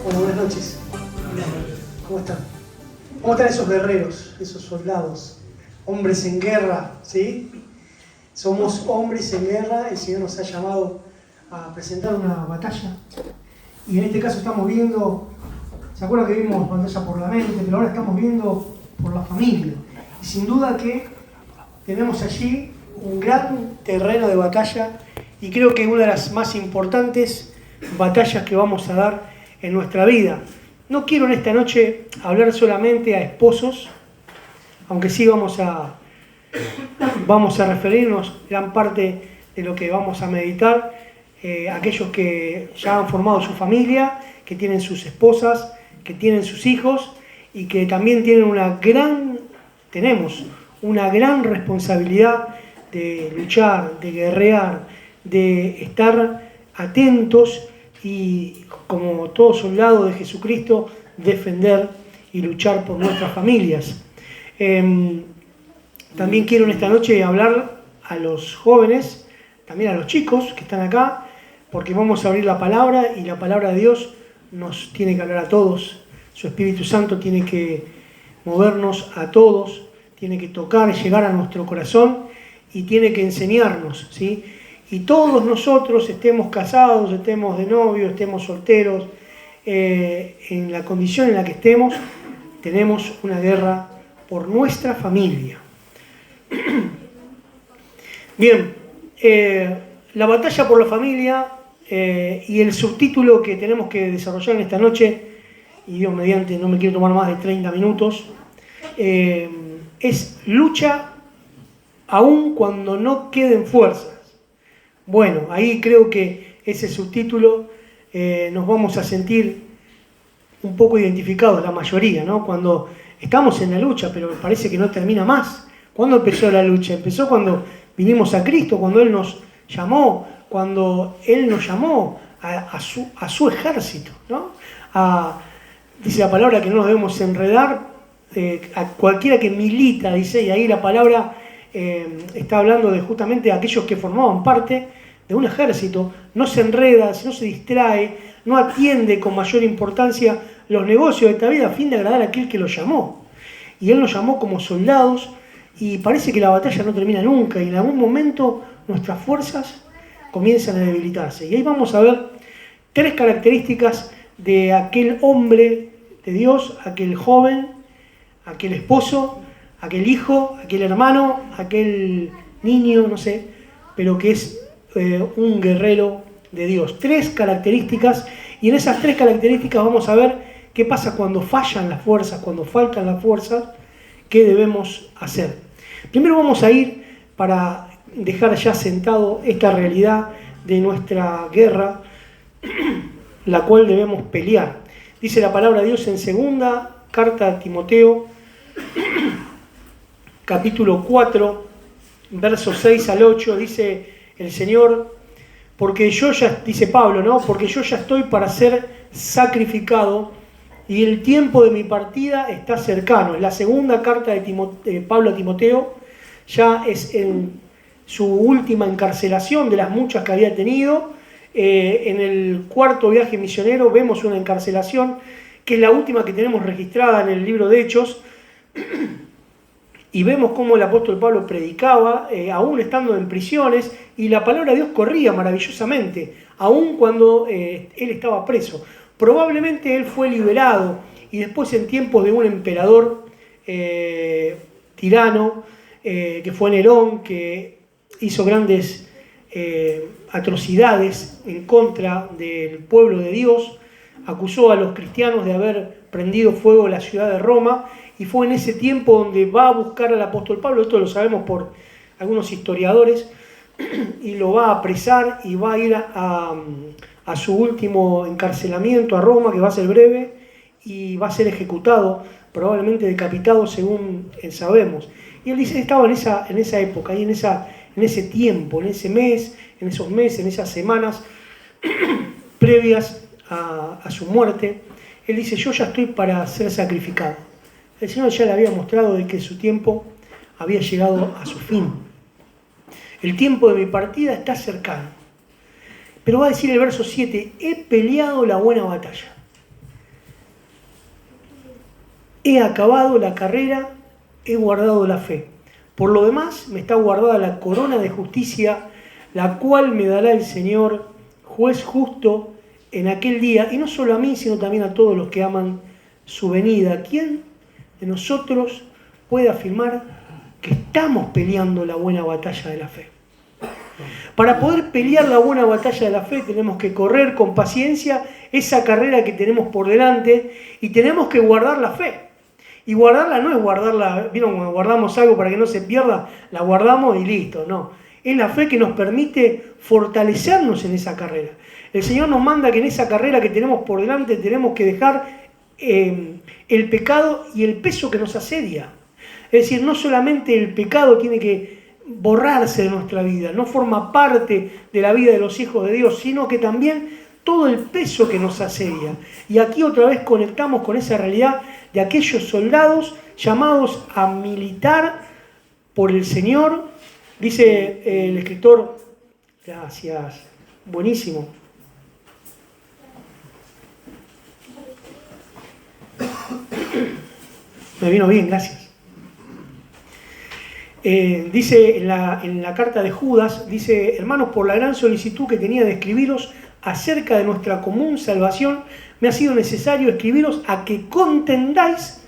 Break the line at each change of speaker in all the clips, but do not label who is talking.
Bueno, buenas noches. ¿Cómo están? ¿Cómo están esos guerreros, esos soldados? Hombres en guerra, ¿sí? Somos hombres en guerra, el Señor nos ha llamado a presentar una batalla. Y en este caso estamos viendo, ¿se acuerdan que vimos batalla por la mente? Pero ahora estamos viendo por la familia. Y sin duda que tenemos allí un gran terreno de batalla y creo que una de las más importantes batallas que vamos a dar en nuestra vida. No quiero en esta noche hablar solamente a esposos, aunque sí vamos a referirnos gran parte de lo que vamos a meditar, aquellos que ya han formado su familia, que tienen sus esposas, que tienen sus hijos y que también tenemos una gran responsabilidad de luchar, de guerrear, de estar atentos y, como todo soldado de Jesucristo, defender y luchar por nuestras familias. También quiero en esta noche hablar a los jóvenes, también a los chicos que están acá, porque vamos a abrir la palabra y la palabra de Dios nos tiene que hablar a todos. Su Espíritu Santo tiene que movernos a todos, tiene que tocar, llegar a nuestro corazón y tiene que enseñarnos, ¿sí? Y todos nosotros, estemos casados, estemos de novio, estemos solteros, en la condición en la que estemos, tenemos una guerra por nuestra familia. Bien, la batalla por la familia y el subtítulo que tenemos que desarrollar en esta noche, y Dios mediante, no me quiero tomar más de 30 minutos, es lucha aun cuando no queden fuerzas. Bueno, ahí creo que ese subtítulo nos vamos a sentir un poco identificados, la mayoría, ¿no? Cuando estamos en la lucha, pero parece que no termina más. ¿Cuándo empezó la lucha? Empezó cuando vinimos a Cristo, cuando Él nos llamó, a su ejército, ¿no? Dice la palabra que no nos debemos enredar, a cualquiera que milita, dice, y ahí la palabra está hablando de justamente aquellos que formaban parte de un ejército, no se enreda, no se distrae, no atiende con mayor importancia los negocios de esta vida a fin de agradar a aquel que lo llamó. Y Él nos llamó como soldados y parece que la batalla no termina nunca y en algún momento nuestras fuerzas comienzan a debilitarse. Y ahí vamos a ver 3 características de aquel hombre de Dios, aquel joven, aquel esposo, aquel hijo, aquel hermano, aquel niño, no sé, pero que es un guerrero de Dios. 3 características, y en esas 3 características vamos a ver qué pasa cuando fallan las fuerzas, cuando faltan las fuerzas, qué debemos hacer. Primero vamos a ir para dejar ya sentado esta realidad de nuestra guerra, la cual debemos pelear. Dice la palabra de Dios en segunda carta a Timoteo, capítulo 4, versos 6 al 8, dice el Señor, porque yo ya, dice Pablo, ¿no? Porque yo ya estoy para ser sacrificado y el tiempo de mi partida está cercano. Es la segunda carta de Pablo a Timoteo, ya es en su última encarcelación de las muchas que había tenido. En el 4º viaje misionero vemos una encarcelación que es la última que tenemos registrada en el libro de Hechos, y vemos cómo el apóstol Pablo predicaba, aún estando en prisiones, y la palabra de Dios corría maravillosamente, aún cuando él estaba preso. Probablemente él fue liberado, y después en tiempos de un emperador tirano, que fue Nerón, que hizo grandes atrocidades en contra del pueblo de Dios, acusó a los cristianos de haber prendido fuego la ciudad de Roma, y fue en ese tiempo donde va a buscar al apóstol Pablo, esto lo sabemos por algunos historiadores, y lo va a apresar y va a ir a su último encarcelamiento a Roma, que va a ser breve, y va a ser ejecutado, probablemente decapitado según sabemos. Y él dice, estaba en esa época, y en ese tiempo, en ese mes, en esos meses, en esas semanas previas a su muerte, él dice, yo ya estoy para ser sacrificado. El Señor ya le había mostrado de que su tiempo había llegado a su fin. El tiempo de mi partida está cercano. Pero va a decir el verso 7, he peleado la buena batalla. he acabado la carrera, he guardado la fe. Por lo demás, me está guardada la corona de justicia, la cual me dará el Señor, juez justo, en aquel día, y no solo a mí, sino también a todos los que aman su venida. ¿Quién de nosotros puede afirmar que estamos peleando la buena batalla de la fe? Para poder pelear la buena batalla de la fe tenemos que correr con paciencia esa carrera que tenemos por delante y tenemos que guardar la fe. Y guardarla no es guardarla, ¿vieron? Cuando guardamos algo para que no se pierda, la guardamos y listo, no. Es la fe que nos permite fortalecernos en esa carrera. El Señor nos manda que en esa carrera que tenemos por delante tenemos que dejar el pecado y el peso que nos asedia. Es decir, no solamente el pecado tiene que borrarse de nuestra vida, no forma parte de la vida de los hijos de Dios, sino que también todo el peso que nos asedia. Y aquí otra vez conectamos con esa realidad de aquellos soldados llamados a militar por el Señor. Dice el escritor, gracias, buenísimo. Me vino bien, gracias. Dice en la carta de Judas, dice: hermanos, por la gran solicitud que tenía de escribiros acerca de nuestra común salvación, me ha sido necesario escribiros a que contendáis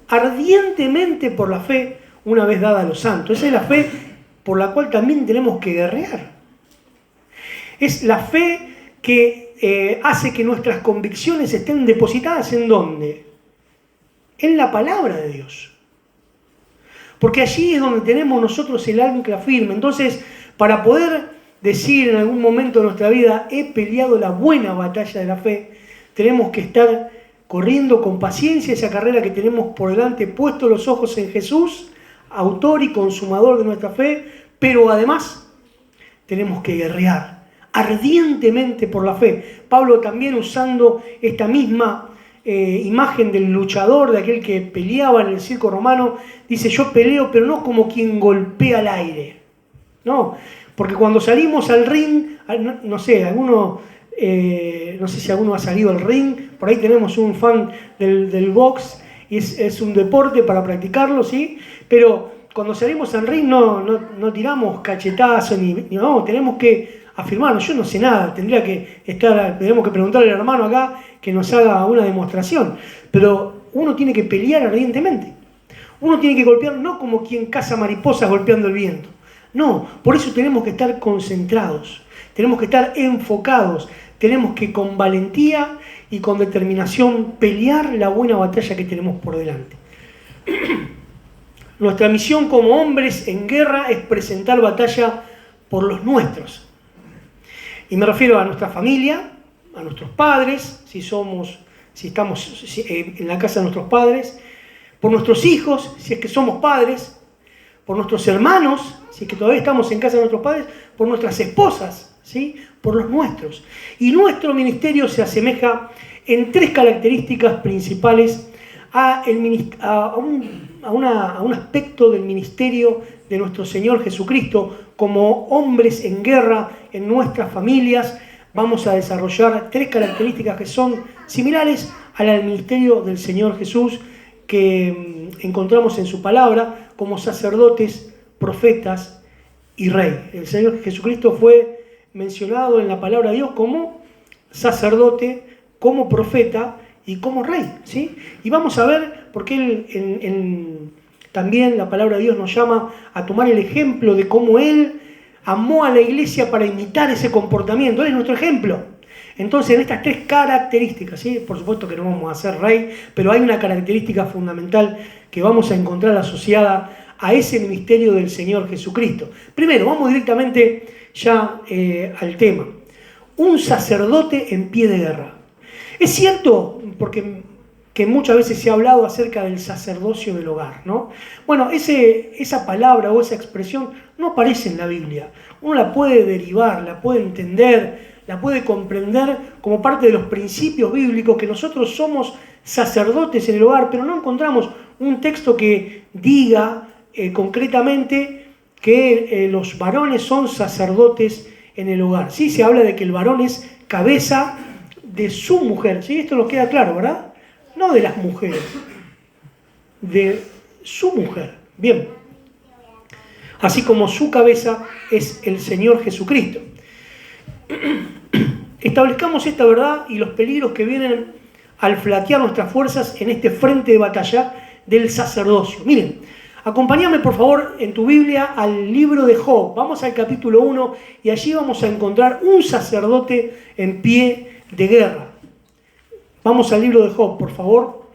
ardientemente por la fe una vez dada a los santos. Esa es la fe por la cual también tenemos que guerrear. Es la fe que hace que nuestras convicciones estén depositadas ¿en dónde? En la palabra de Dios. Porque allí es donde tenemos nosotros el ancla firme. Entonces, para poder decir en algún momento de nuestra vida, he peleado la buena batalla de la fe, tenemos que estar corriendo con paciencia esa carrera que tenemos por delante, puesto los ojos en Jesús, autor y consumador de nuestra fe, pero además tenemos que guerrear ardientemente por la fe. Pablo también, usando esta misma imagen del luchador, de aquel que peleaba en el circo romano, dice: yo peleo, pero no como quien golpea al aire. No, porque cuando salimos al ring, no sé, no sé si alguno ha salido al ring, por ahí tenemos un fan del box, y es un deporte para practicarlo, ¿sí? Pero cuando salimos al ring no tiramos cachetazos, no, tenemos que afirmarnos. Yo no sé nada, tenemos que preguntarle al hermano acá que nos haga una demostración, pero uno tiene que pelear ardientemente. Uno tiene que golpear no como quien caza mariposas golpeando el viento. No, por eso tenemos que estar concentrados, tenemos que estar enfocados, tenemos que con valentía y con determinación pelear la buena batalla que tenemos por delante. Nuestra misión como hombres en guerra es presentar batalla por los nuestros. Y me refiero a nuestra familia, a nuestros padres, si estamos en la casa de nuestros padres, por nuestros hijos, si es que somos padres, por nuestros hermanos, si es que todavía estamos en casa de nuestros padres, por nuestras esposas, ¿sí? Por los nuestros. Y nuestro ministerio se asemeja en tres características principales a un aspecto del ministerio de nuestro Señor Jesucristo. Como hombres en guerra en nuestras familias, vamos a desarrollar tres características que son similares a la del ministerio del Señor Jesús, que encontramos en su palabra como sacerdotes, profetas y rey. El Señor Jesucristo fue mencionado en la palabra de Dios como sacerdote, como profeta y como rey, ¿sí? Y vamos a ver por qué también la palabra de Dios nos llama a tomar el ejemplo de cómo Él amó a la iglesia para imitar ese comportamiento. Él es nuestro ejemplo. Entonces, en estas tres características, ¿sí? Por supuesto que no vamos a ser rey, pero hay una característica fundamental que vamos a encontrar asociada a ese ministerio del Señor Jesucristo. Primero, vamos directamente ya al tema. Un sacerdote en pie de guerra. Es cierto, porque muchas veces se ha hablado acerca del sacerdocio del hogar, ¿no? Bueno, esa palabra o esa expresión no aparece en la Biblia. Uno la puede derivar, la puede entender, la puede comprender como parte de los principios bíblicos, que nosotros somos sacerdotes en el hogar, pero no encontramos un texto que diga concretamente que los varones son sacerdotes en el hogar. Sí, se habla de que el varón es cabeza de su mujer, ¿sí? Esto nos queda claro, ¿verdad? No de las mujeres. de su mujer. Bien. Así como su cabeza es el Señor Jesucristo. Establezcamos esta verdad y los peligros que vienen al flaquear nuestras fuerzas en este frente de batalla del sacerdocio. Miren, acompáñame por favor en tu Biblia al libro de Job. Vamos al capítulo 1 y allí vamos a encontrar un sacerdote en pie de guerra. Vamos al libro de Job, por favor.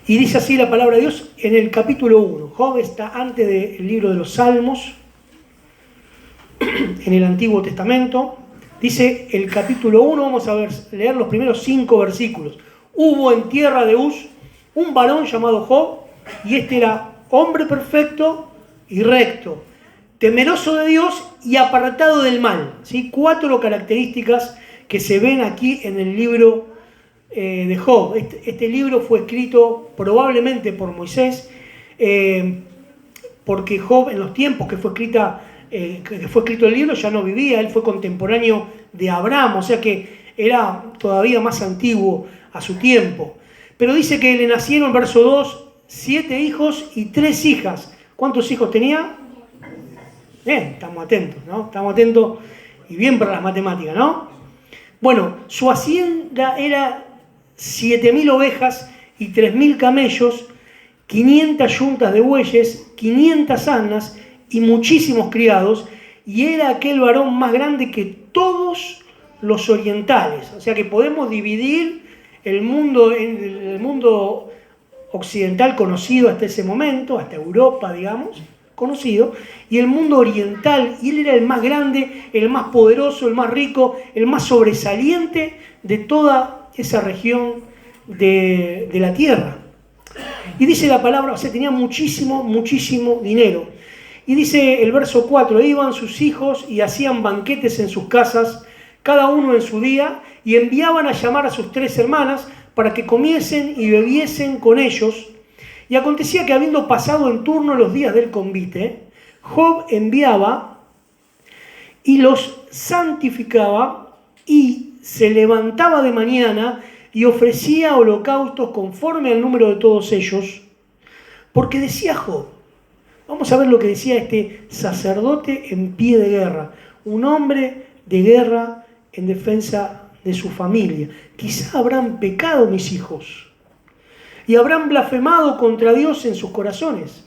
Y dice así la palabra de Dios en el capítulo 1. Job está antes del libro de los Salmos, en el Antiguo Testamento. Dice el capítulo 1, vamos a leer los primeros 5 versículos. Hubo en tierra de Uz un varón llamado Job, y este era hombre perfecto y recto, temeroso de Dios y apartado del mal. ¿Sí? 4 características que se ven aquí en el libro de Job. Este libro fue escrito probablemente por Moisés, porque Job en los tiempos que fue escrito el libro ya no vivía, él fue contemporáneo de Abraham, o sea que era todavía más antiguo a su tiempo. Pero dice que le nacieron, verso 2, 7 hijos y 3 hijas. ¿Cuántos hijos tenía? Estamos atentos, ¿no? Estamos atentos y bien para las matemáticas, ¿no? Bueno, su hacienda era 7.000 ovejas y 3.000 camellos, 500 yuntas de bueyes, 500 asnas y muchísimos criados, y era aquel varón más grande que todos los orientales. O sea que podemos dividir el mundo occidental conocido hasta ese momento, hasta Europa, digamos, conocido, y el mundo oriental, y él era el más grande, el más poderoso, el más rico, el más sobresaliente de toda esa región de la tierra. Y dice la palabra, o sea, tenía muchísimo dinero. Y dice el verso 4, iban sus hijos y hacían banquetes en sus casas, cada uno en su día, y enviaban a llamar a sus 3 hermanas para que comiesen y bebiesen con ellos. Y acontecía que habiendo pasado en turno los días del convite, Job enviaba y los santificaba y se levantaba de mañana y ofrecía holocaustos conforme al número de todos ellos, porque decía Job, vamos a ver lo que decía este sacerdote en pie de guerra, un hombre de guerra en defensa de su familia. Quizá habrán pecado mis hijos y habrán blasfemado contra Dios en sus corazones.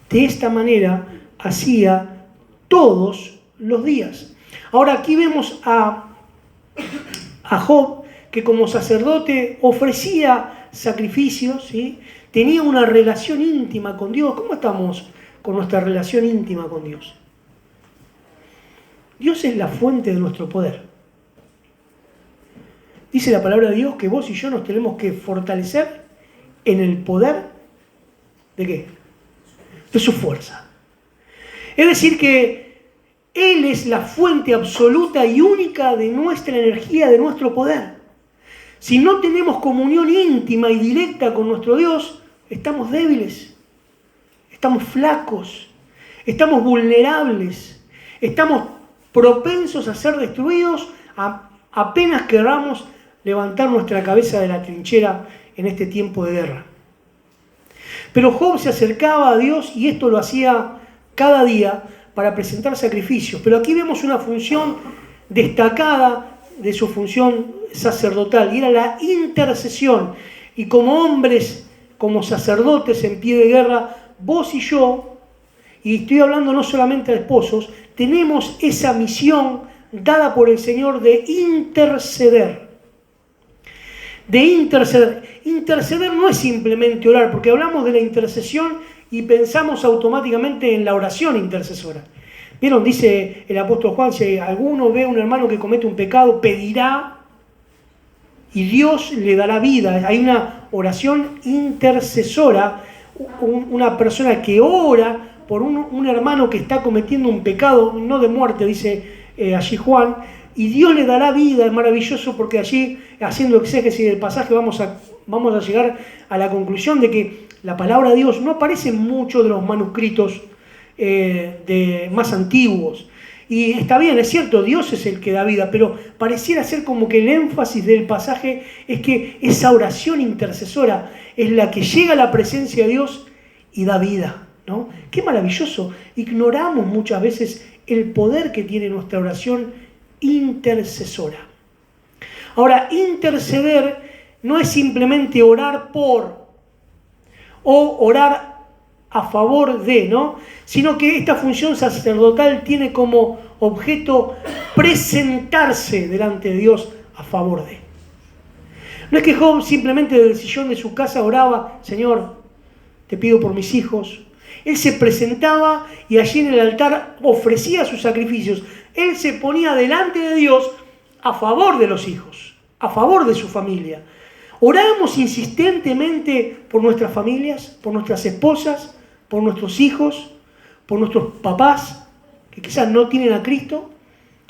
De esta manera hacía todos los días. Ahora aquí vemos a Job que como sacerdote ofrecía sacrificios, ¿sí? Tenía una relación íntima con Dios. ¿Cómo estamos con nuestra relación íntima con Dios? Dios es la fuente de nuestro poder. Dice la palabra de Dios que vos y yo nos tenemos que fortalecer en el poder ¿de qué? De su fuerza. Es decir que Él es la fuente absoluta y única de nuestra energía, de nuestro poder. Si no tenemos comunión íntima y directa con nuestro Dios, estamos débiles, estamos flacos, estamos vulnerables, estamos propensos a ser destruidos apenas queramos levantar nuestra cabeza de la trinchera en este tiempo de guerra. Pero Job se acercaba a Dios y esto lo hacía cada día para presentar sacrificios. Pero aquí vemos una función destacada de su función sacerdotal, y era la intercesión. Y como hombres, como sacerdotes en pie de guerra, vos y yo, y estoy hablando no solamente de esposos, tenemos esa misión dada por el Señor de interceder. De interceder. Interceder no es simplemente orar, porque hablamos de la intercesión y pensamos automáticamente en la oración intercesora. ¿Vieron? Dice el apóstol Juan, si alguno ve a un hermano que comete un pecado, pedirá y Dios le dará vida. Hay una oración intercesora, una persona que ora por un hermano que está cometiendo un pecado, no de muerte, dice allí Juan, y Dios le dará vida. Es maravilloso porque allí, haciendo exégesis del pasaje, vamos a llegar a la conclusión de que la palabra de Dios no aparece en muchos de los manuscritos más antiguos. Y está bien, es cierto, Dios es el que da vida, pero pareciera ser como que el énfasis del pasaje es que esa oración intercesora es la que llega a la presencia de Dios y da vida, ¿no? Qué maravilloso. Ignoramos muchas veces el poder que tiene nuestra oración intercesora. Ahora, interceder no es simplemente orar por o orar a favor de, ¿no? Sino que esta función sacerdotal tiene como objeto presentarse delante de Dios a favor de. No es que Job simplemente desde el sillón de su casa oraba, Señor, te pido por mis hijos. Él se presentaba y allí en el altar ofrecía sus sacrificios. Él se ponía delante de Dios a favor de los hijos, a favor de su familia. Oramos insistentemente por nuestras familias, por nuestras esposas, por nuestros hijos, por nuestros papás que quizás no tienen a Cristo,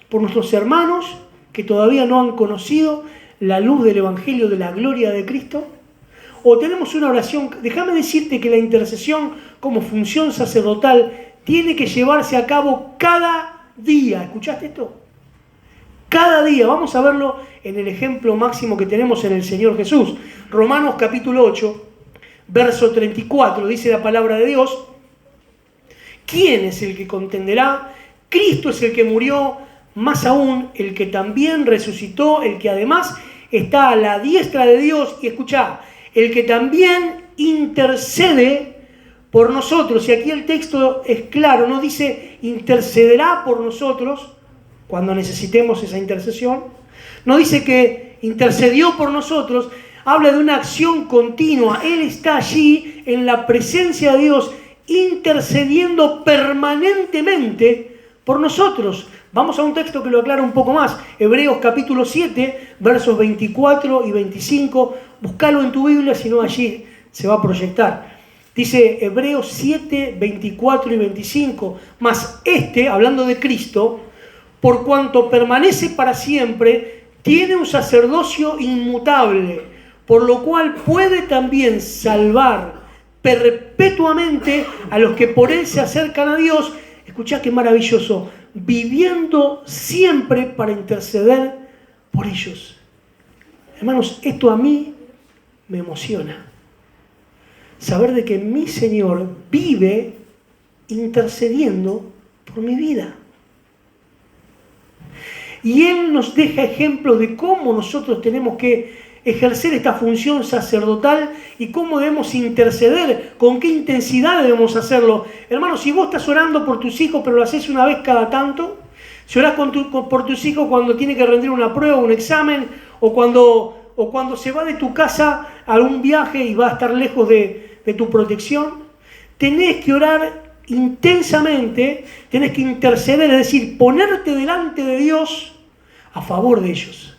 por nuestros hermanos que todavía no han conocido la luz del Evangelio de la gloria de Cristo. O tenemos una oración. Déjame decirte que la intercesión como función sacerdotal tiene que llevarse a cabo cada día. ¿Escuchaste esto? Cada día. Vamos a verlo en el ejemplo máximo que tenemos en el Señor Jesús. Romanos capítulo 8, verso 34, dice la palabra de Dios: ¿quién es el que contenderá? Cristo es el que murió, más aún el que también resucitó, el que además está a la diestra de Dios. Y escuchá, el que también intercede por nosotros. Y aquí el texto es claro, no dice intercederá por nosotros cuando necesitemos esa intercesión. No dice que intercedió por nosotros. Habla de una acción continua. Él está allí en la presencia de Dios intercediendo permanentemente por nosotros. Vamos a un texto que lo aclara un poco más. Hebreos capítulo 7, versos 24 y 25. Búscalo en tu Biblia, si no allí se va a proyectar. Dice Hebreos 7, 24 y 25. Mas hablando de Cristo, por cuanto permanece para siempre, tiene un sacerdocio inmutable, por lo cual puede también salvar perpetuamente a los que por él se acercan a Dios. Escuchá qué maravilloso, viviendo siempre para interceder por ellos. Hermanos, esto a mí me emociona. Saber de que mi Señor vive intercediendo por mi vida. Y Él nos deja ejemplos de cómo nosotros tenemos que ejercer esta función sacerdotal y cómo debemos interceder, con qué intensidad debemos hacerlo. Hermanos, si vos estás orando por tus hijos, pero lo haces una vez cada tanto, si orás por tus hijos cuando tiene que rendir una prueba, un examen, o cuando se va de tu casa a algún viaje y va a estar lejos de tu protección, tenés que orar intensamente, tenés que interceder, es decir, ponerte delante de Dios a favor de ellos.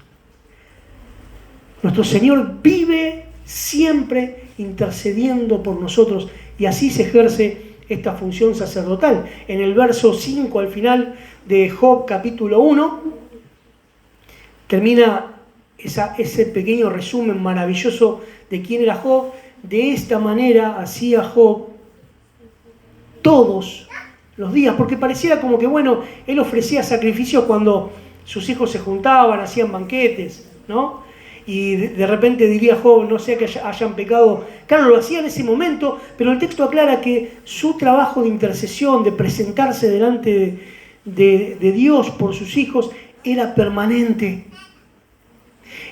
Nuestro Señor vive siempre intercediendo por nosotros y así se ejerce esta función sacerdotal. En el verso 5 al final de Job capítulo 1 termina ese pequeño resumen maravilloso de quién era Job. De esta manera hacía Job todos los días, porque pareciera como que, bueno, él ofrecía sacrificios cuando sus hijos se juntaban, hacían banquetes, ¿no? Y de repente diría Job, no sea que hayan pecado. Claro, lo hacía en ese momento, pero el texto aclara que su trabajo de intercesión, de presentarse delante de Dios por sus hijos, era permanente,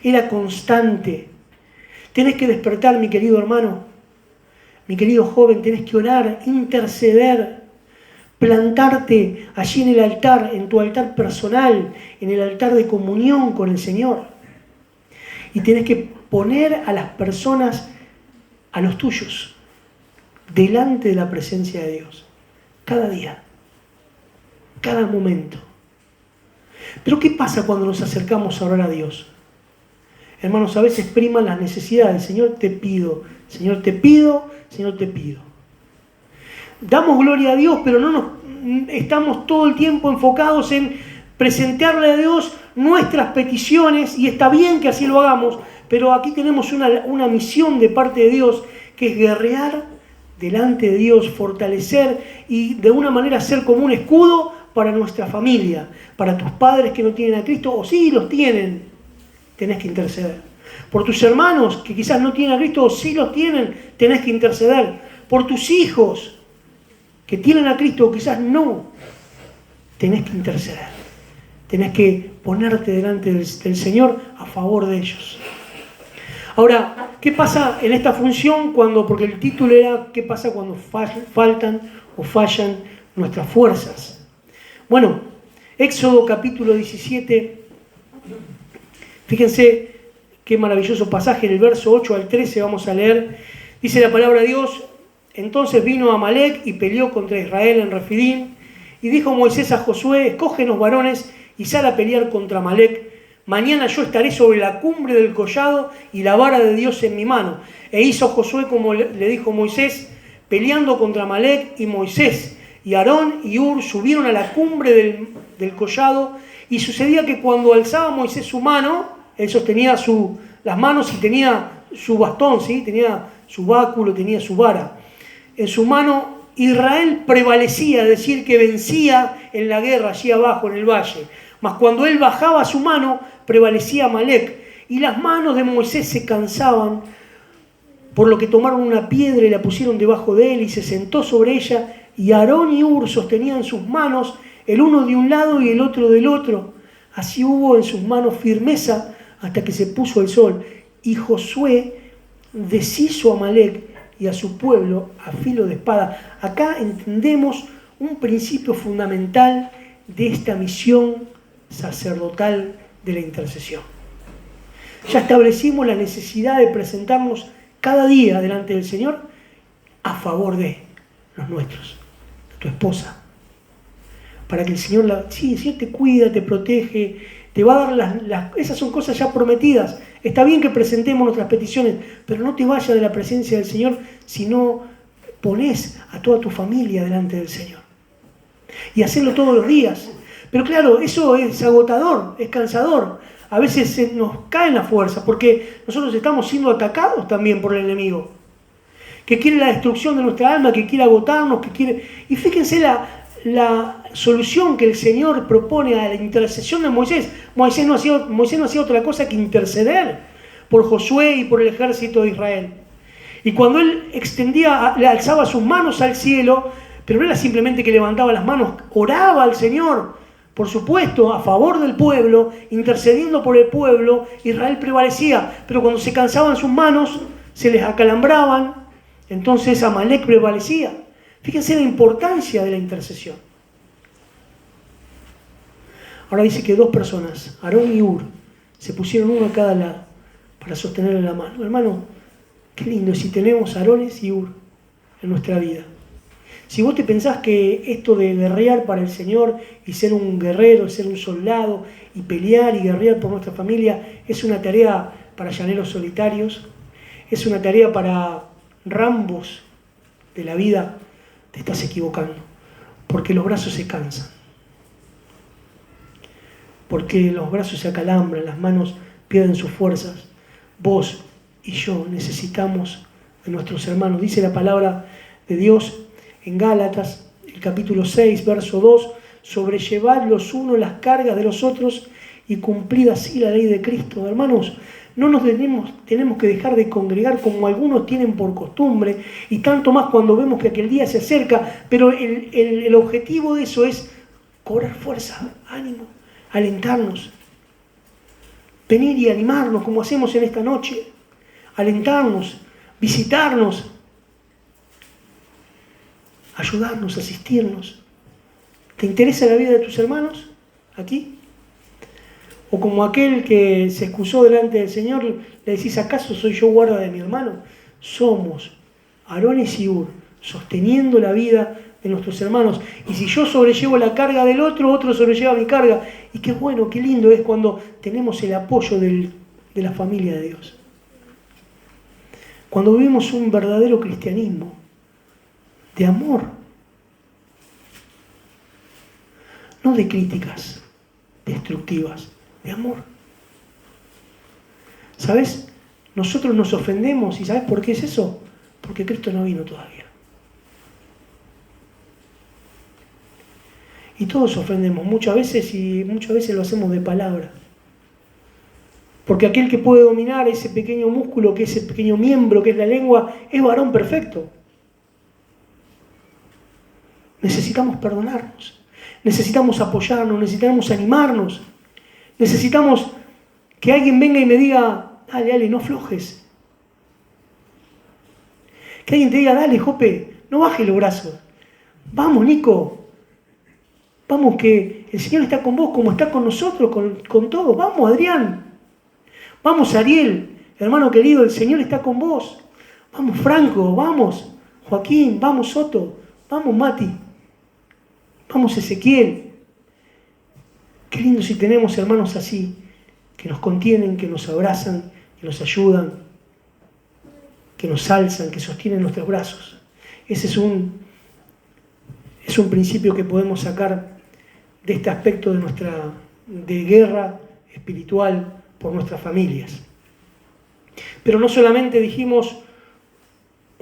era constante. Tenés que despertar, mi querido hermano, mi querido joven, tenés que orar, interceder, plantarte allí en el altar, en tu altar personal, en el altar de comunión con el Señor. Y tenés que poner a las personas, a los tuyos, delante de la presencia de Dios. Cada día, cada momento. Pero ¿qué pasa cuando nos acercamos a orar a Dios? Hermanos, a veces priman las necesidades. Señor, te pido. Señor, te pido. Señor, te pido. Damos gloria a Dios, pero estamos todo el tiempo enfocados en presentarle a Dios nuestras peticiones, y está bien que así lo hagamos, pero aquí tenemos una misión de parte de Dios, que es guerrear delante de Dios, fortalecer y de una manera ser como un escudo para nuestra familia, para tus padres que no tienen a Cristo, o sí los tienen, tenés que interceder. Por tus hermanos que quizás no tienen a Cristo, o sí los tienen, tenés que interceder. Por tus hijos que tienen a Cristo, o quizás no, tenés que interceder. Tenés que ponerte delante del Señor a favor de ellos. Ahora, ¿qué pasa en esta función cuando, porque el título era ¿qué pasa cuando faltan o fallan nuestras fuerzas? Bueno, Éxodo capítulo 17, fíjense qué maravilloso pasaje, en el verso 8 al 13 vamos a leer. Dice la palabra de Dios: entonces vino Amalec y peleó contra Israel en Refidim, y dijo Moisés a Josué: escógenos varones y sal a pelear contra Amalec. Mañana yo estaré sobre la cumbre del collado y la vara de Dios en mi mano. E hizo Josué como le dijo Moisés, peleando contra Amalec, y Moisés y Aarón y Hur subieron a la cumbre del collado, y sucedía que cuando alzaba Moisés su mano, él sostenía las manos y tenía su bastón, ¿sí? Tenía su báculo, tenía su vara. En su mano Israel prevalecía, es decir, que vencía en la guerra allí abajo en el valle. Mas cuando él bajaba su mano, prevalecía Amalec. Y las manos de Moisés se cansaban, por lo que tomaron una piedra y la pusieron debajo de él y se sentó sobre ella. Y Aarón y Hur sostenían sus manos, el uno de un lado y el otro del otro. Así hubo en sus manos firmeza hasta que se puso el sol. Y Josué deshizo a Amalec y a su pueblo a filo de espada. Acá entendemos un principio fundamental de esta misión sacerdotal de la intercesión. Ya establecimos la necesidad de presentarnos cada día delante del Señor a favor de los nuestros, de tu esposa, para que el Señor, el Señor te cuida, te protege, te va a dar esas son cosas ya prometidas. Está bien que presentemos nuestras peticiones, pero no te vayas de la presencia del Señor si no pones a toda tu familia delante del Señor. Y hacerlo todos los días. Pero claro, eso es agotador, es cansador. A veces se nos caen las fuerzas porque nosotros estamos siendo atacados también por el enemigo, que quiere la destrucción de nuestra alma, que quiere agotarnos, que quiere... Y fíjense la solución que el Señor propone a la intercesión de Moisés. Moisés no hacía otra cosa que interceder por Josué y por el ejército de Israel. Y cuando él alzaba sus manos al cielo, pero no era simplemente que levantaba las manos, oraba al Señor, por supuesto, a favor del pueblo, intercediendo por el pueblo. Israel prevalecía, pero cuando se cansaban sus manos, se les acalambraban, entonces Amalec prevalecía. Fíjense la importancia de la intercesión. Ahora dice que dos personas, Aarón y Hur, se pusieron uno a cada lado para sostenerle la mano. Hermano, qué lindo si tenemos Aarones y Hur en nuestra vida. Si vos te pensás que esto de guerrear para el Señor y ser un guerrero, ser un soldado y pelear y guerrear por nuestra familia es una tarea para llaneros solitarios, es una tarea para Rambos de la vida, te estás equivocando. Porque los brazos se cansan. Porque los brazos se acalambran, las manos pierden sus fuerzas. Vos y yo necesitamos de nuestros hermanos. Dice la palabra de Dios en Gálatas, el capítulo 6, verso 2, sobrellevad los unos las cargas de los otros y cumplid así la ley de Cristo. Hermanos, no nos tenemos que dejar de congregar como algunos tienen por costumbre, y tanto más cuando vemos que aquel día se acerca, pero el objetivo de eso es cobrar fuerza, ánimo, alentarnos, venir y animarnos como hacemos en esta noche, alentarnos, visitarnos, ayudarnos, asistirnos. ¿Te interesa la vida de tus hermanos aquí? O como aquel que se excusó delante del Señor, le decís, ¿acaso soy yo guarda de mi hermano? Somos Aarones y Hur, sosteniendo la vida de nuestros hermanos. Y si yo sobrellevo la carga del otro, otro sobrelleva mi carga. Y qué bueno, qué lindo es cuando tenemos el apoyo de la familia de Dios. Cuando vivimos un verdadero cristianismo de amor, no de críticas destructivas, de amor. ¿Sabes? Nosotros nos ofendemos, ¿y sabes por qué es eso? Porque Cristo no vino todavía. Y todos ofendemos muchas veces y muchas veces lo hacemos de palabra. Porque aquel que puede dominar ese pequeño músculo, que ese pequeño miembro, que es la lengua, es varón perfecto. Necesitamos perdonarnos, necesitamos apoyarnos, necesitamos animarnos, necesitamos que alguien venga y me diga, dale, Ale, no aflojes. Que alguien te diga, dale, Jope, no bajes los brazos. Vamos, Nico. Vamos, que el Señor está con vos como está con nosotros, con todos. Vamos, Adrián. Vamos, Ariel, hermano querido, el Señor está con vos. Vamos, Franco, vamos, Joaquín, vamos, Soto, vamos, Mati. Vamos, Ezequiel. Qué lindo si tenemos hermanos así, que nos contienen, que nos abrazan, que nos ayudan, que nos alzan, que sostienen nuestros brazos. Ese es un principio que podemos sacar de este aspecto de guerra espiritual por nuestras familias. Pero no solamente dijimos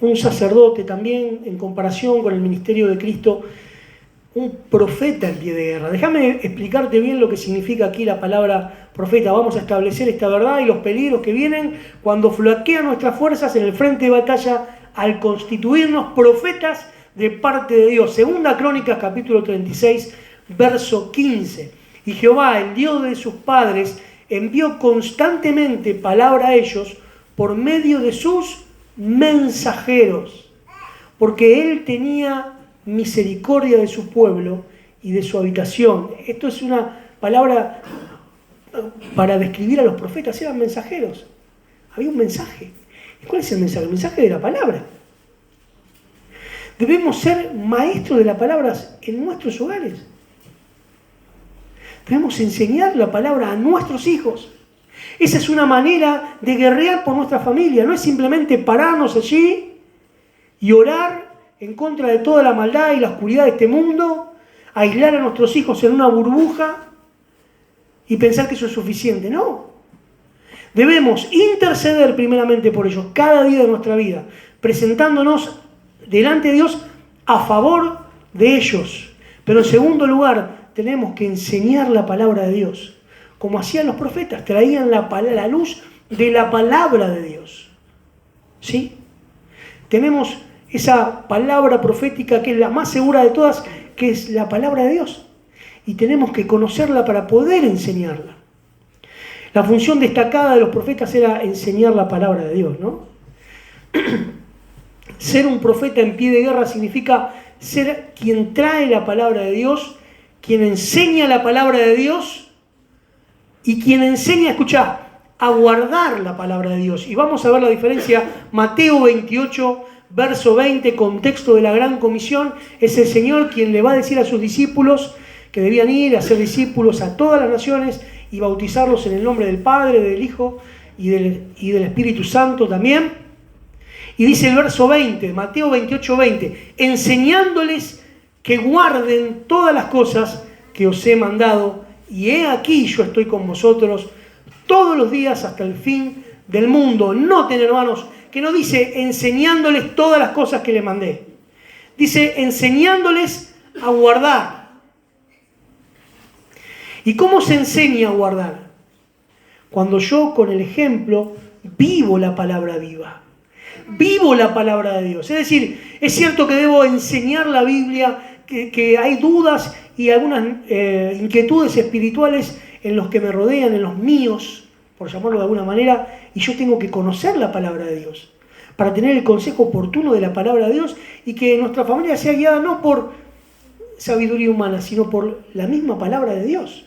un sacerdote, también en comparación con el ministerio de Cristo, un profeta en pie de guerra. Déjame explicarte bien lo que significa aquí la palabra profeta. Vamos a establecer esta verdad y los peligros que vienen cuando flaquean nuestras fuerzas en el frente de batalla al constituirnos profetas de parte de Dios. Segunda Crónicas, capítulo 36, verso 15. Y Jehová, el Dios de sus padres, envió constantemente palabra a ellos por medio de sus mensajeros, porque Él tenía misericordia de su pueblo y de su habitación. Esto es una palabra para describir a los profetas, eran mensajeros. Había un mensaje. ¿Cuál es el mensaje? El mensaje de la palabra. Debemos ser maestros de las palabras en nuestros hogares. Debemos enseñar la palabra a nuestros hijos. Esa es una manera de guerrear por nuestra familia. No es simplemente pararnos allí y orar en contra de toda la maldad y la oscuridad de este mundo, aislar a nuestros hijos en una burbuja y pensar que eso es suficiente. No. Debemos interceder primeramente por ellos cada día de nuestra vida, presentándonos delante de Dios a favor de ellos. Pero en segundo lugar, tenemos que enseñar la palabra de Dios, como hacían los profetas, traían la luz de la palabra de Dios. ¿Sí? Tenemos esa palabra profética que es la más segura de todas, que es la palabra de Dios. Y tenemos que conocerla para poder enseñarla. La función destacada de los profetas era enseñar la palabra de Dios, ¿no? Ser un profeta en pie de guerra significa ser quien trae la palabra de Dios, quien enseña la palabra de Dios y quien enseña, escuchá, a guardar la palabra de Dios. Y vamos a ver la diferencia. Mateo 28, verso 20, contexto de la Gran Comisión, es el Señor quien le va a decir a sus discípulos que debían ir a ser discípulos a todas las naciones y bautizarlos en el nombre del Padre, del Hijo y del Espíritu Santo también. Y dice el verso 20, Mateo 28, 20, enseñándoles que guarden todas las cosas que os he mandado, y he aquí yo estoy con vosotros todos los días hasta el fin del mundo. Noten, hermanos, que no dice enseñándoles todas las cosas que les mandé. Dice enseñándoles a guardar. ¿Y cómo se enseña a guardar? Cuando yo con el ejemplo vivo la palabra viva. Vivo la palabra de Dios. Es decir, es cierto que debo enseñar la Biblia, que hay dudas y algunas inquietudes espirituales en los que me rodean, en los míos, por llamarlo de alguna manera, y yo tengo que conocer la palabra de Dios para tener el consejo oportuno de la palabra de Dios y que nuestra familia sea guiada no por sabiduría humana, sino por la misma palabra de Dios.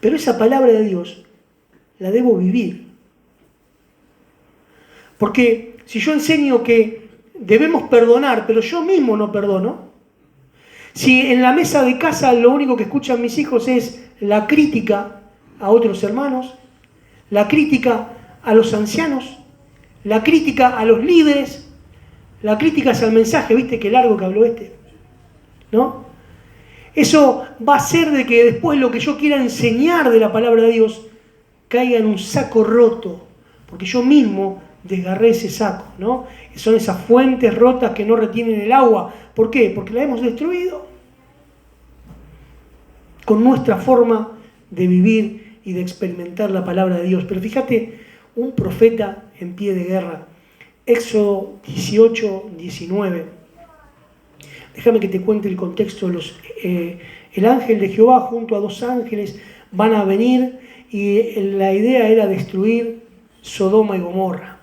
Pero esa palabra de Dios la debo vivir. Porque si yo enseño que debemos perdonar, pero yo mismo no perdono, si en la mesa de casa lo único que escuchan mis hijos es la crítica a otros hermanos, la crítica a los ancianos, la crítica a los líderes, la crítica hacia el mensaje, ¿viste qué largo que habló este? ¿No? Eso va a hacer de que después lo que yo quiera enseñar de la palabra de Dios caiga en un saco roto, porque yo mismo desgarré ese saco, ¿no? Son esas fuentes rotas que no retienen el agua. ¿Por qué? Porque la hemos destruido. con nuestra forma de vivir y de experimentar la palabra de Dios. Pero fíjate, un profeta en pie de guerra. Éxodo 18, 19. Déjame que te cuente el contexto. El ángel de Jehová junto a 2 ángeles van a venir y la idea era destruir Sodoma y Gomorra.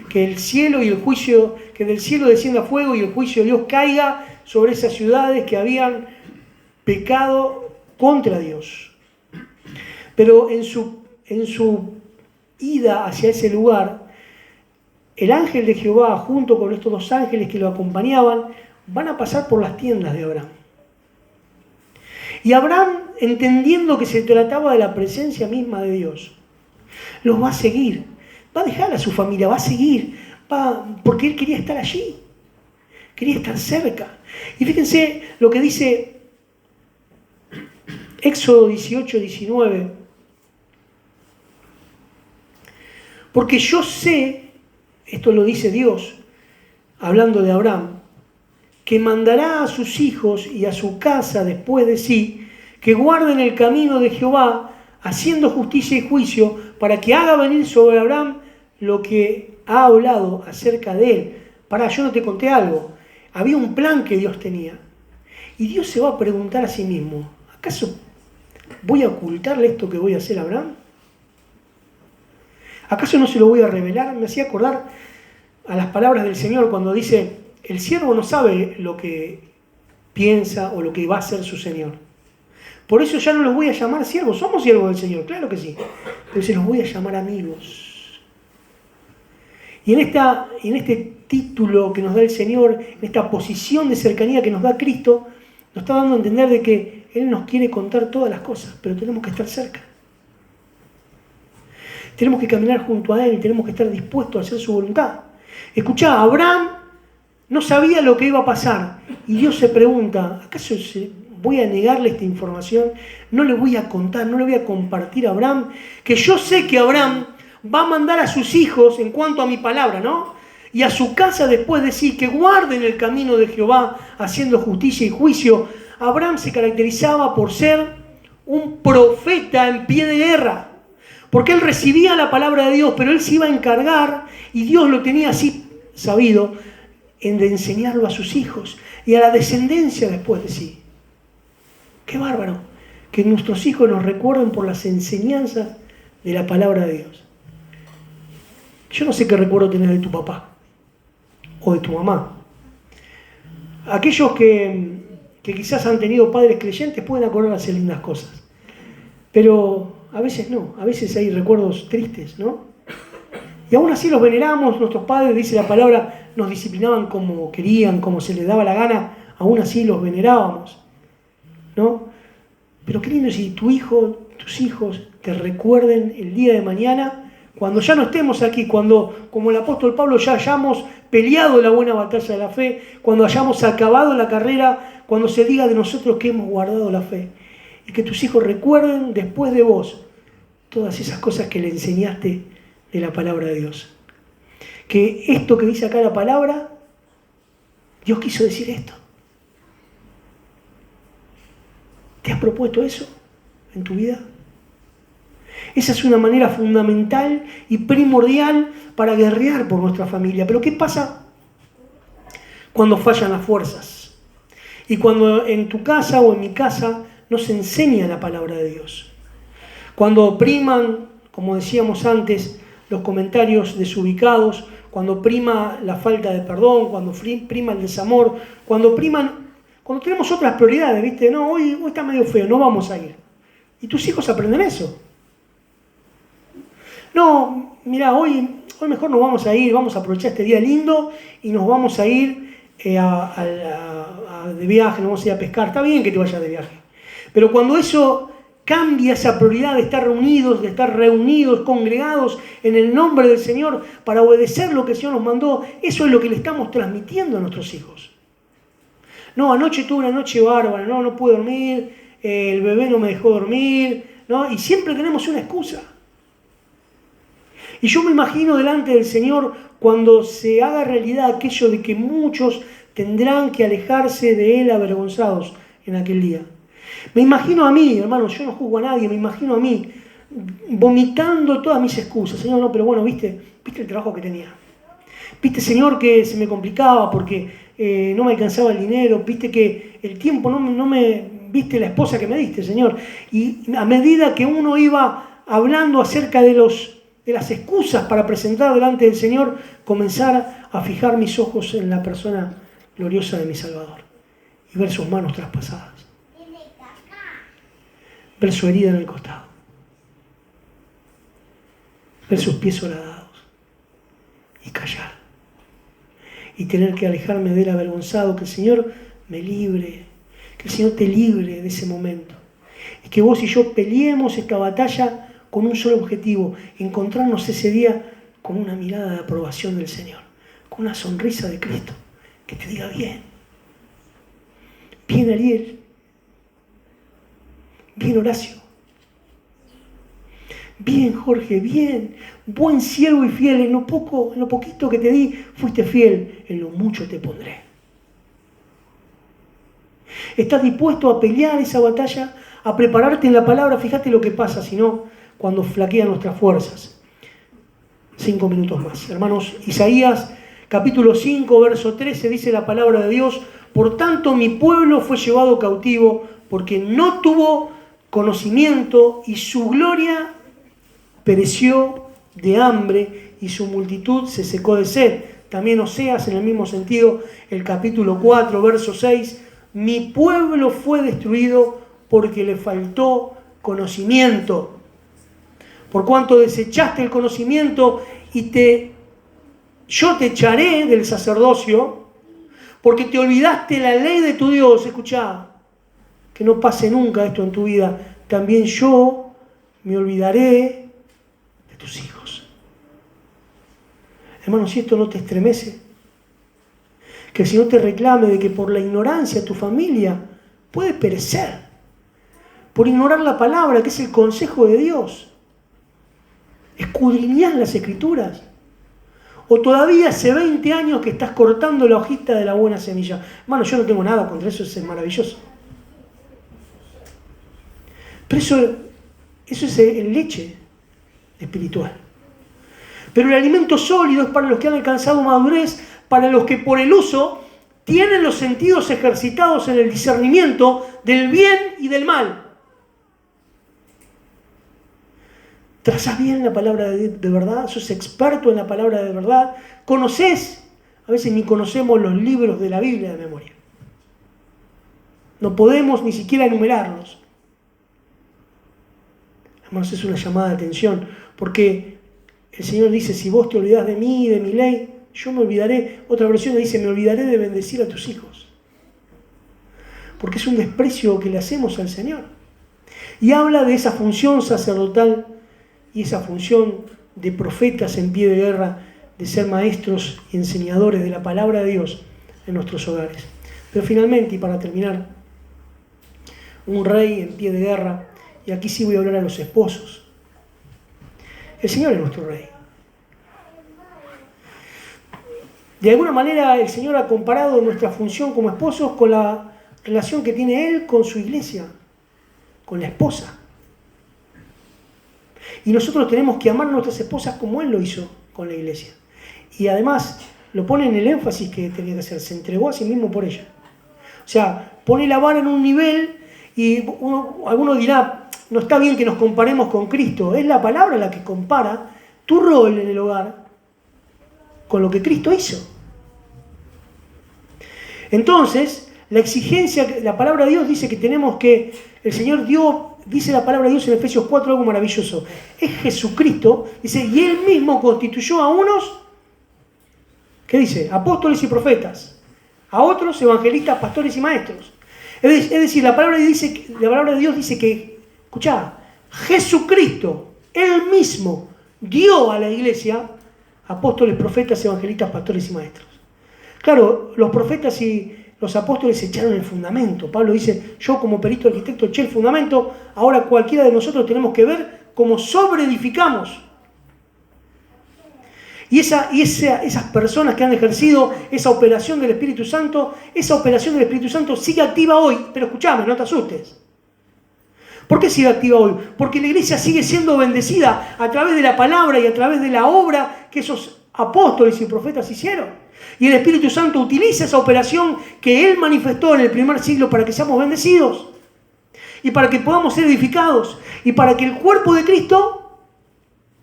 Que el cielo y el juicio, que del cielo descienda fuego y el juicio de Dios caiga sobre esas ciudades que habían pecado contra Dios. Pero en su ida hacia ese lugar, el ángel de Jehová junto con estos 2 ángeles que lo acompañaban van a pasar por las tiendas de Abraham. Y Abraham, entendiendo que se trataba de la presencia misma de Dios, los va a seguir, va a dejar a su familia, va a seguir, porque él quería estar allí, quería estar cerca. Y fíjense lo que dice Éxodo 18, 19. Porque yo sé, esto lo dice Dios, hablando de Abraham, que mandará a sus hijos y a su casa después de sí, que guarden el camino de Jehová, haciendo justicia y juicio, para que haga venir sobre Abraham lo que ha hablado acerca de él. Yo no te conté algo. Había un plan que Dios tenía. Y Dios se va a preguntar a sí mismo, ¿acaso voy a ocultarle esto que voy a hacer a Abraham? ¿Acaso no se lo voy a revelar? Me hacía acordar a las palabras del Señor cuando dice, el siervo no sabe lo que piensa o lo que va a hacer su Señor. Por eso ya no los voy a llamar siervos. Somos siervos del Señor, claro que sí. Pero se los voy a llamar amigos. Y en este título que nos da el Señor, en esta posición de cercanía que nos da Cristo, nos está dando a entender de que Él nos quiere contar todas las cosas, pero tenemos que estar cerca. Tenemos que caminar junto a Él, tenemos que estar dispuestos a hacer su voluntad. Escuchá, Abraham no sabía lo que iba a pasar. Y Dios se pregunta, ¿acaso voy a negarle esta información? No le voy a contar, no le voy a compartir a Abraham, que yo sé que Abraham va a mandar a sus hijos en cuanto a mi palabra, ¿no? Y a su casa después de sí, que guarden el camino de Jehová, haciendo justicia y juicio. Abraham se caracterizaba por ser un profeta en pie de guerra. Porque él recibía la palabra de Dios, pero él se iba a encargar, y Dios lo tenía así sabido, de enseñarlo a sus hijos y a la descendencia después de sí. ¡Qué bárbaro! Que nuestros hijos nos recuerden por las enseñanzas de la palabra de Dios. Yo no sé qué recuerdo tenés de tu papá o de tu mamá. Aquellos que quizás han tenido padres creyentes pueden acordarse lindas cosas. Pero a veces no, a veces hay recuerdos tristes, ¿no? Y aún así los veneramos, nuestros padres, dice la palabra, nos disciplinaban como querían, como se les daba la gana, aún así los venerábamos, ¿no? Pero qué lindo si tu hijo, tus hijos te recuerden el día de mañana, cuando ya no estemos aquí, cuando, como el apóstol Pablo, ya hayamos peleado la buena batalla de la fe, cuando hayamos acabado la carrera, cuando se diga de nosotros que hemos guardado la fe. Y que tus hijos recuerden después de vos todas esas cosas que le enseñaste de la palabra de Dios. Que esto que dice acá la palabra, Dios quiso decir esto. ¿Te has propuesto eso en tu vida? Esa es una manera fundamental y primordial para guerrear por nuestra familia. Pero ¿qué pasa cuando fallan las fuerzas? Y cuando en tu casa o en mi casa no se enseña la palabra de Dios. Cuando priman, como decíamos antes, los comentarios desubicados, cuando prima la falta de perdón, cuando prima el desamor, cuando tenemos otras prioridades, ¿viste? No, hoy está medio feo, no vamos a ir. Y tus hijos aprenden eso. No, mira, hoy mejor nos vamos a ir, vamos a aprovechar este día lindo y nos vamos a ir de viaje, nos vamos a ir a pescar. Está bien que te vayas de viaje. Pero cuando eso cambia, esa prioridad de estar reunidos, congregados en el nombre del Señor para obedecer lo que el Señor nos mandó, eso es lo que le estamos transmitiendo a nuestros hijos. No, anoche tuve una noche bárbara, no pude dormir, el bebé no me dejó dormir, ¿no? Y siempre tenemos una excusa. Y yo me imagino delante del Señor cuando se haga realidad aquello de que muchos tendrán que alejarse de Él avergonzados en aquel día. Me imagino a mí, hermano, yo no juzgo a nadie, me imagino a mí vomitando todas mis excusas. Señor, no, pero bueno, viste el trabajo que tenía. Viste, Señor, que se me complicaba porque no me alcanzaba el dinero. Viste que el tiempo no me... Viste la esposa que me diste, Señor. Y a medida que uno iba hablando acerca de las excusas para presentar delante del Señor, comenzar a fijar mis ojos en la persona gloriosa de mi Salvador y ver sus manos traspasadas, ver su herida en el costado, ver sus pies horadados y callar y tener que alejarme de él avergonzado. Que el Señor me libre, que el Señor te libre de ese momento y que vos y yo peleemos esta batalla con un solo objetivo: encontrarnos ese día con una mirada de aprobación del Señor, con una sonrisa de Cristo, que te diga: bien Ariel, bien Horacio, bien Jorge, bien, buen siervo y fiel. En lo poquito que te di fuiste fiel, en lo mucho te pondré. ¿Estás dispuesto a pelear esa batalla, a prepararte en la palabra? Fíjate lo que pasa, si no, cuando flaquean nuestras fuerzas. 5 minutos más. Hermanos, Isaías capítulo 5, verso 13, dice la palabra de Dios: por tanto mi pueblo fue llevado cautivo, porque no tuvo conocimiento, y su gloria pereció de hambre, y su multitud se secó de sed. También Oseas, en el mismo sentido, el capítulo 4, verso 6, mi pueblo fue destruido porque le faltó conocimiento. Por cuanto desechaste el conocimiento yo te echaré del sacerdocio, porque te olvidaste la ley de tu Dios. Escuchá, que no pase nunca esto en tu vida. También yo me olvidaré de tus hijos. Hermano, si esto no te estremece, que el Señor te reclame de que por la ignorancia tu familia puede perecer, por ignorar la palabra, que es el consejo de Dios. ¿Escudriñás las Escrituras? ¿O todavía hace 20 años que estás cortando la hojita de la buena semilla? Hermano, yo no tengo nada contra eso, es maravilloso. Pero eso es el leche espiritual. Pero el alimento sólido es para los que han alcanzado madurez, para los que por el uso tienen los sentidos ejercitados en el discernimiento del bien y del mal. ¿Trazás bien la palabra de verdad? ¿Sos experto en la palabra de verdad? ¿Conocés? A veces ni conocemos los libros de la Biblia de memoria. No podemos ni siquiera enumerarlos. Hermanos, es una llamada de atención, porque el Señor dice: si vos te olvidás de mí y de mi ley, yo me olvidaré. Otra versión dice: me olvidaré de bendecir a tus hijos. Porque es un desprecio que le hacemos al Señor. Y habla de esa función sacerdotal y esa función de profetas en pie de guerra, de ser maestros y enseñadores de la palabra de Dios en nuestros hogares. Pero finalmente, y para terminar, un rey en pie de guerra, y aquí sí voy a hablar a los esposos. El Señor es nuestro rey. De alguna manera el Señor ha comparado nuestra función como esposos con la relación que tiene Él con su iglesia, con la esposa. Y nosotros tenemos que amar a nuestras esposas como Él lo hizo con la iglesia. Y además lo pone en el énfasis que tenía que hacer: se entregó a sí mismo por ella. O sea, pone la vara en un nivel y alguno dirá: no está bien que nos comparemos con Cristo. Es la palabra la que compara tu rol en el hogar con lo que Cristo hizo. Entonces, la exigencia, la palabra de Dios dice que tenemos que, el Señor dio, dice la palabra de Dios en Efesios 4 algo maravilloso: es Jesucristo, dice, y Él mismo constituyó a unos, ¿qué dice? Apóstoles y profetas, a otros evangelistas, pastores y maestros. Es decir, la palabra de Dios dice que, escuchá, Jesucristo, Él mismo, dio a la iglesia apóstoles, profetas, evangelistas, pastores y maestros. Claro, los profetas y los apóstoles echaron el fundamento. Pablo dice: yo como perito arquitecto eché el fundamento, ahora cualquiera de nosotros tenemos que ver cómo sobreedificamos. Y esas personas que han ejercido esa operación del Espíritu Santo, esa operación del Espíritu Santo sigue activa hoy. Pero escuchame, no te asustes. ¿Por qué sigue activa hoy? Porque la iglesia sigue siendo bendecida a través de la palabra y a través de la obra que esos apóstoles y profetas hicieron. Y el Espíritu Santo utiliza esa operación que Él manifestó en el primer siglo para que seamos bendecidos y para que podamos ser edificados y para que el cuerpo de Cristo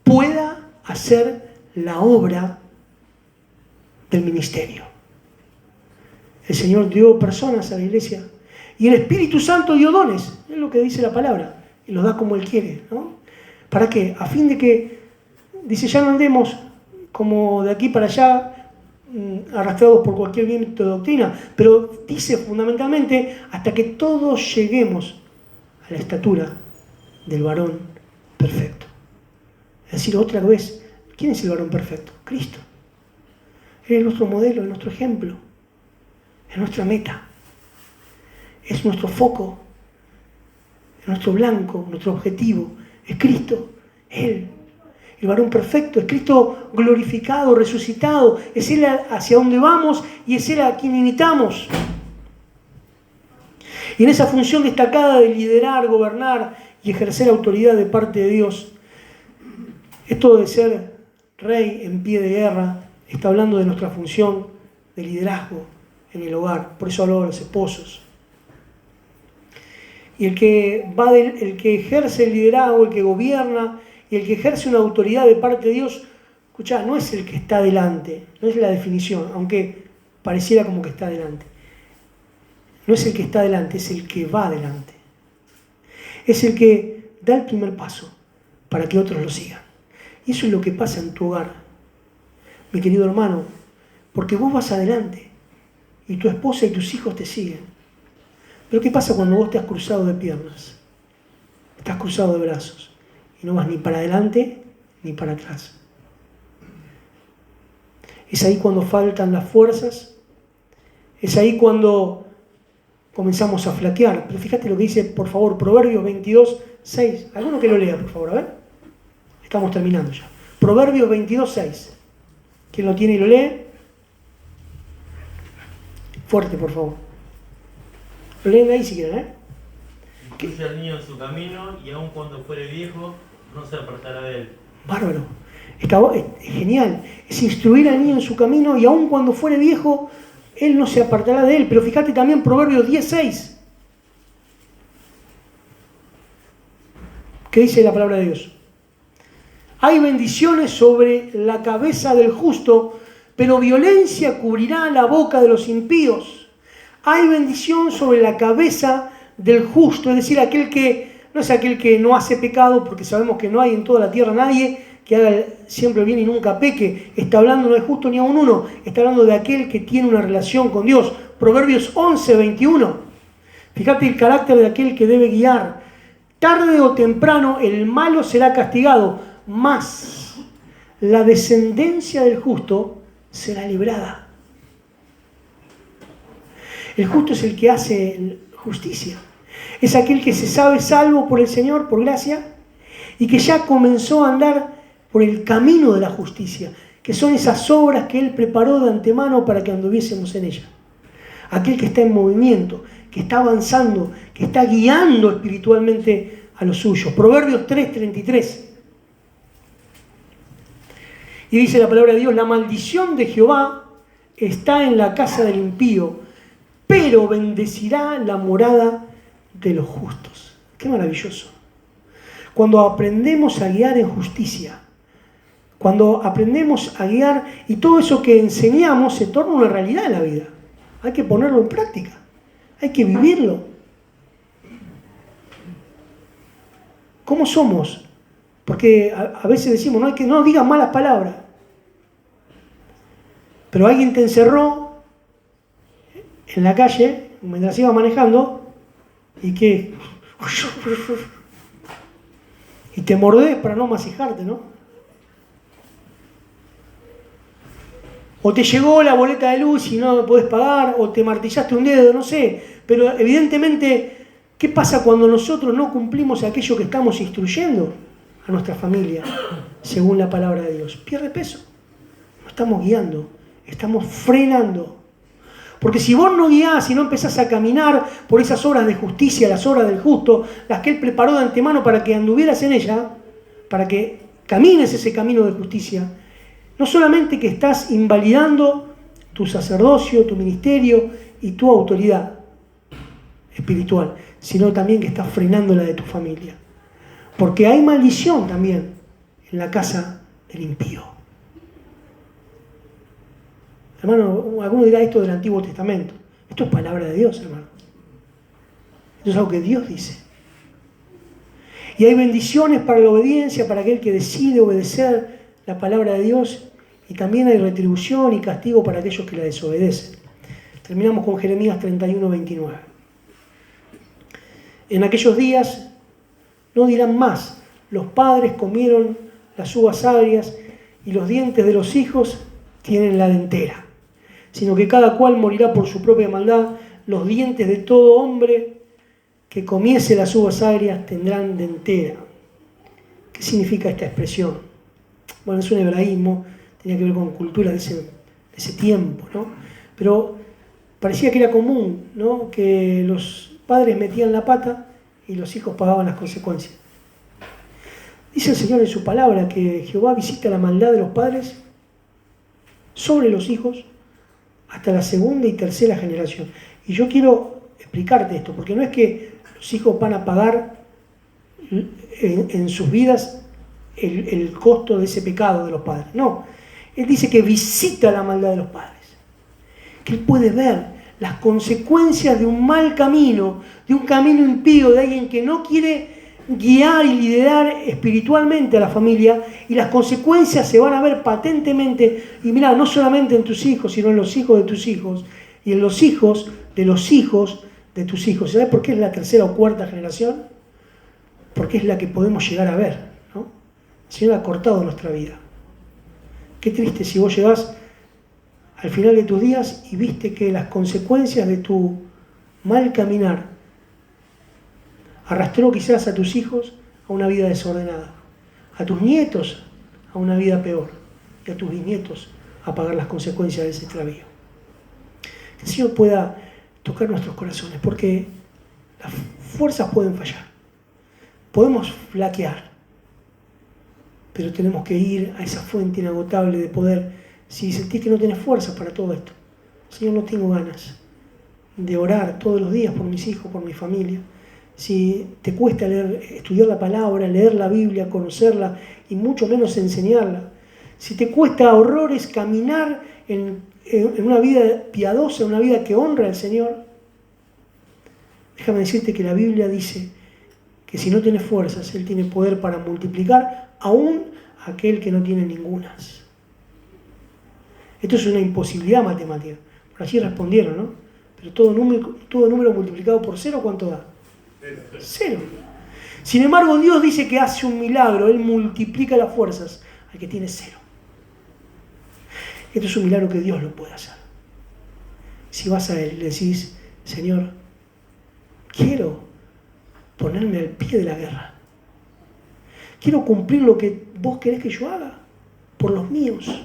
pueda hacer la obra del ministerio. El Señor dio personas a la iglesia y el Espíritu Santo dio dones, es lo que dice la palabra, y los da como Él quiere, ¿no? ¿Para qué? A fin de que, dice, ya no andemos como de aquí para allá, arrastrados por cualquier viento de doctrina, pero dice fundamentalmente hasta que todos lleguemos a la estatura del varón perfecto. Es decir, otra vez, ¿quién es el varón perfecto? Cristo. Él es nuestro modelo, es nuestro ejemplo, es nuestra meta, es nuestro foco, es nuestro blanco, nuestro objetivo, es Cristo, Él. El varón perfecto, es Cristo glorificado, resucitado, es Él hacia donde vamos y es Él a quien imitamos. Y en esa función destacada de liderar, gobernar y ejercer autoridad de parte de Dios, esto de ser rey en pie de guerra, está hablando de nuestra función de liderazgo en el hogar. Por eso hablo de los esposos. Y el que ejerce el liderazgo, el que gobierna y el que ejerce una autoridad de parte de Dios, escuchá, no es el que está delante, no es la definición, aunque pareciera como que está delante. No es el que está delante, es el que va delante. Es el que da el primer paso para que otros lo sigan. Y eso es lo que pasa en tu hogar, mi querido hermano, porque vos vas adelante y tu esposa y tus hijos te siguen. Pero ¿qué pasa cuando vos te has cruzado de piernas? Estás cruzado de brazos y no vas ni para adelante ni para atrás. Es ahí cuando faltan las fuerzas, es ahí cuando comenzamos a flaquear. Pero fíjate lo que dice, por favor, Proverbios 22, 6. ¿Alguno que lo lea, por favor? A ver. Estamos terminando ya. Proverbios 22, 6. ¿Quién lo tiene y lo lee? Fuerte, por favor. Lo leen ahí si quieren, ¿eh?
Instruye al niño en su camino y aun cuando fuere viejo, no se apartará de él.
Bárbaro. Es genial. Es instruir al niño en su camino y aun cuando fuere viejo, él no se apartará de él. Pero fíjate también Proverbios 10:6. ¿Qué dice la palabra de Dios? Hay bendiciones sobre la cabeza del justo, pero violencia cubrirá la boca de los impíos. Hay bendición sobre la cabeza del justo, es decir, aquel que no es aquel que no hace pecado, porque sabemos que no hay en toda la tierra nadie que haga siempre bien y nunca peque. Está hablando no es justo ni a un uno, está hablando de aquel que tiene una relación con Dios. Proverbios 11:21. Fíjate el carácter de aquel que debe guiar. Tarde o temprano el malo será castigado, mas la descendencia del justo será librada. El justo es el que hace justicia. Es aquel que se sabe salvo por el Señor, por gracia, y que ya comenzó a andar por el camino de la justicia, que son esas obras que Él preparó de antemano para que anduviésemos en ella. Aquel que está en movimiento, que está avanzando, que está guiando espiritualmente a los suyos. Proverbios 3:33. Y dice la palabra de Dios, la maldición de Jehová está en la casa del impío, pero bendecirá la morada de los justos. Qué maravilloso. Cuando aprendemos a guiar en justicia, cuando aprendemos a guiar y todo eso que enseñamos se torna una realidad en la vida. Hay que ponerlo en práctica, hay que vivirlo. ¿Cómo somos? Porque a veces decimos, no digas malas palabras. Pero alguien te encerró en la calle mientras ibas manejando y que y te mordés para no masijarte, ¿no? O te llegó la boleta de luz y no podés pagar, o te martillaste un dedo, no sé. Pero evidentemente, ¿qué pasa cuando nosotros no cumplimos aquello que estamos instruyendo a nuestra familia según la palabra de Dios? Pierde peso. No estamos guiando, estamos frenando. Porque si vos no guiás y no empezás a caminar por esas obras de justicia, las obras del justo, las que Él preparó de antemano para que anduvieras en ella, para que camines ese camino de justicia, no solamente que estás invalidando tu sacerdocio, tu ministerio y tu autoridad espiritual, sino también que estás frenando la de tu familia. Porque hay maldición también en la casa del impío. Hermano, alguno dirá esto del Antiguo Testamento. Esto es palabra de Dios, hermano. Esto es algo que Dios dice. Y hay bendiciones para la obediencia, para aquel que decide obedecer la palabra de Dios. Y también hay retribución y castigo para aquellos que la desobedecen. Terminamos con Jeremías 31, 29. En aquellos días no dirán más: los padres comieron las uvas agrias y los dientes de los hijos tienen la dentera, sino que cada cual morirá por su propia maldad. Los dientes de todo hombre que comiese las uvas agrias tendrán dentera. ¿Qué significa esta expresión? Bueno, es un hebraísmo, tenía que ver con culturas de ese tiempo, ¿no? Pero parecía que era común, ¿no?, que los padres metían la pata y los hijos pagaban las consecuencias. Dice el Señor en su palabra que Jehová visita la maldad de los padres sobre los hijos hasta la segunda y tercera generación. Y yo quiero explicarte esto, porque no es que los hijos van a pagar en sus vidas el costo de ese pecado de los padres. No, Él dice que visita la maldad de los padres, que Él puede ver las consecuencias de un mal camino, de un camino impío, de alguien que no quiere guiar y liderar espiritualmente a la familia, y las consecuencias se van a ver patentemente, y mirá, no solamente en tus hijos, sino en los hijos de tus hijos, y en los hijos de los hijos de tus hijos. ¿Sabes por qué es la tercera o cuarta generación? Porque es la que podemos llegar a ver, ¿no? El Señor ha cortado nuestra vida. Qué triste si vos llegás al final de tus días y viste que las consecuencias de tu mal caminar arrastró quizás a tus hijos a una vida desordenada, a tus nietos a una vida peor, y a tus bisnietos a pagar las consecuencias de ese extravío. Que el Señor pueda tocar nuestros corazones, porque las fuerzas pueden fallar, podemos flaquear, pero tenemos que ir a esa fuente inagotable de poder. Si sentís que no tenés fuerzas para todo esto: Señor, no tengo ganas de orar todos los días por mis hijos, por mi familia. Si te cuesta estudiar la palabra, leer la Biblia, conocerla y mucho menos enseñarla. Si te cuesta horrores caminar en una vida piadosa, una vida que honra al Señor, déjame decirte que la Biblia dice que si no tienes fuerzas, Él tiene poder para multiplicar aún a aquel que no tiene ningunas. Esto es una imposibilidad matemática. Por allí respondieron, ¿no? Pero todo número multiplicado por 0, ¿cuánto da? 0. Sin embargo, Dios dice que hace un milagro. Él multiplica las fuerzas al que tiene 0. Esto es un milagro que Dios lo puede hacer. Si vas a Él y le decís: Señor, quiero ponerme al pie de la guerra. Quiero cumplir lo que vos querés que yo haga por los míos.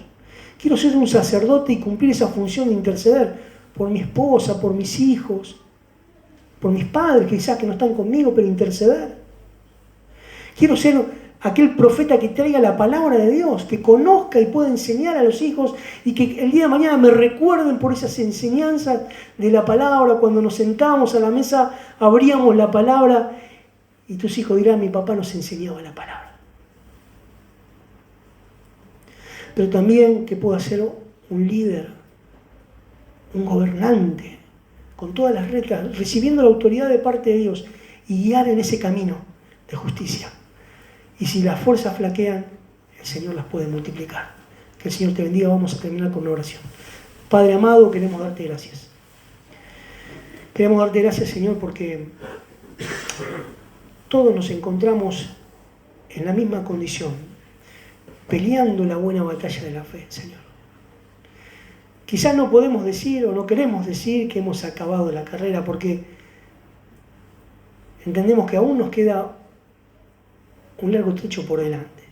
Quiero ser un sacerdote y cumplir esa función de interceder por mi esposa, por mis hijos, por mis padres, quizás que no están conmigo, pero interceder. Quiero ser aquel profeta que traiga la palabra de Dios, que conozca y pueda enseñar a los hijos, y que el día de mañana me recuerden por esas enseñanzas de la palabra. Cuando nos sentábamos a la mesa, abríamos la palabra y tus hijos dirán: mi papá nos enseñaba la palabra. Pero también que pueda ser un líder, un gobernante, con todas las reglas, recibiendo la autoridad de parte de Dios y guiar en ese camino de justicia. Y si las fuerzas flaquean, el Señor las puede multiplicar. Que el Señor te bendiga. Vamos a terminar con una oración. Padre amado, queremos darte gracias. Queremos darte gracias, Señor, porque todos nos encontramos en la misma condición, peleando la buena batalla de la fe, Señor. Quizás no podemos decir o no queremos decir que hemos acabado la carrera, porque entendemos que aún nos queda un largo trecho por delante.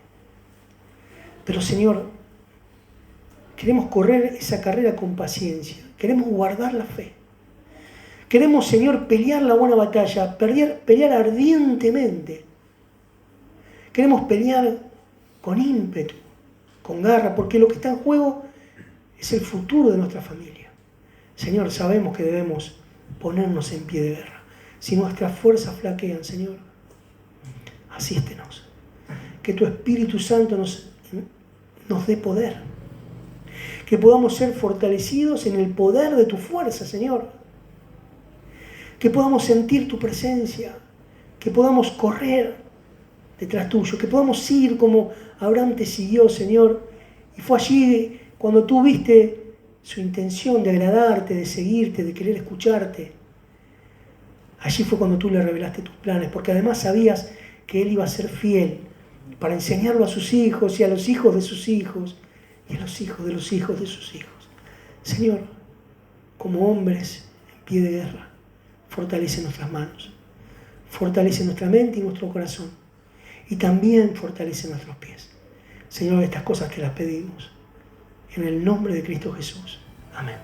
Pero, Señor, queremos correr esa carrera con paciencia, Queremos guardar la fe. Queremos, Señor, pelear la buena batalla, pelear ardientemente. Queremos pelear con ímpetu, con garra, porque lo que está en juego es el futuro de nuestra familia. Señor, sabemos que debemos ponernos en pie de guerra. Si nuestras fuerzas flaquean, Señor, asístenos. Que tu Espíritu Santo nos dé poder. Que podamos ser fortalecidos en el poder de tu fuerza, Señor. Que podamos sentir tu presencia. Que podamos correr detrás tuyo. Que podamos ir como Abraham te siguió, Señor. Y fue allí cuando tú viste su intención de agradarte, de seguirte, de querer escucharte. Allí fue cuando tú le revelaste tus planes, porque además sabías que él iba a ser fiel para enseñarlo a sus hijos y a los hijos de sus hijos y a los hijos de los hijos de sus hijos. Señor, como hombres en pie de guerra, fortalece nuestras manos, fortalece nuestra mente y nuestro corazón, y también fortalece nuestros pies. Señor, estas cosas te las pedimos en el nombre de Cristo Jesús. Amén.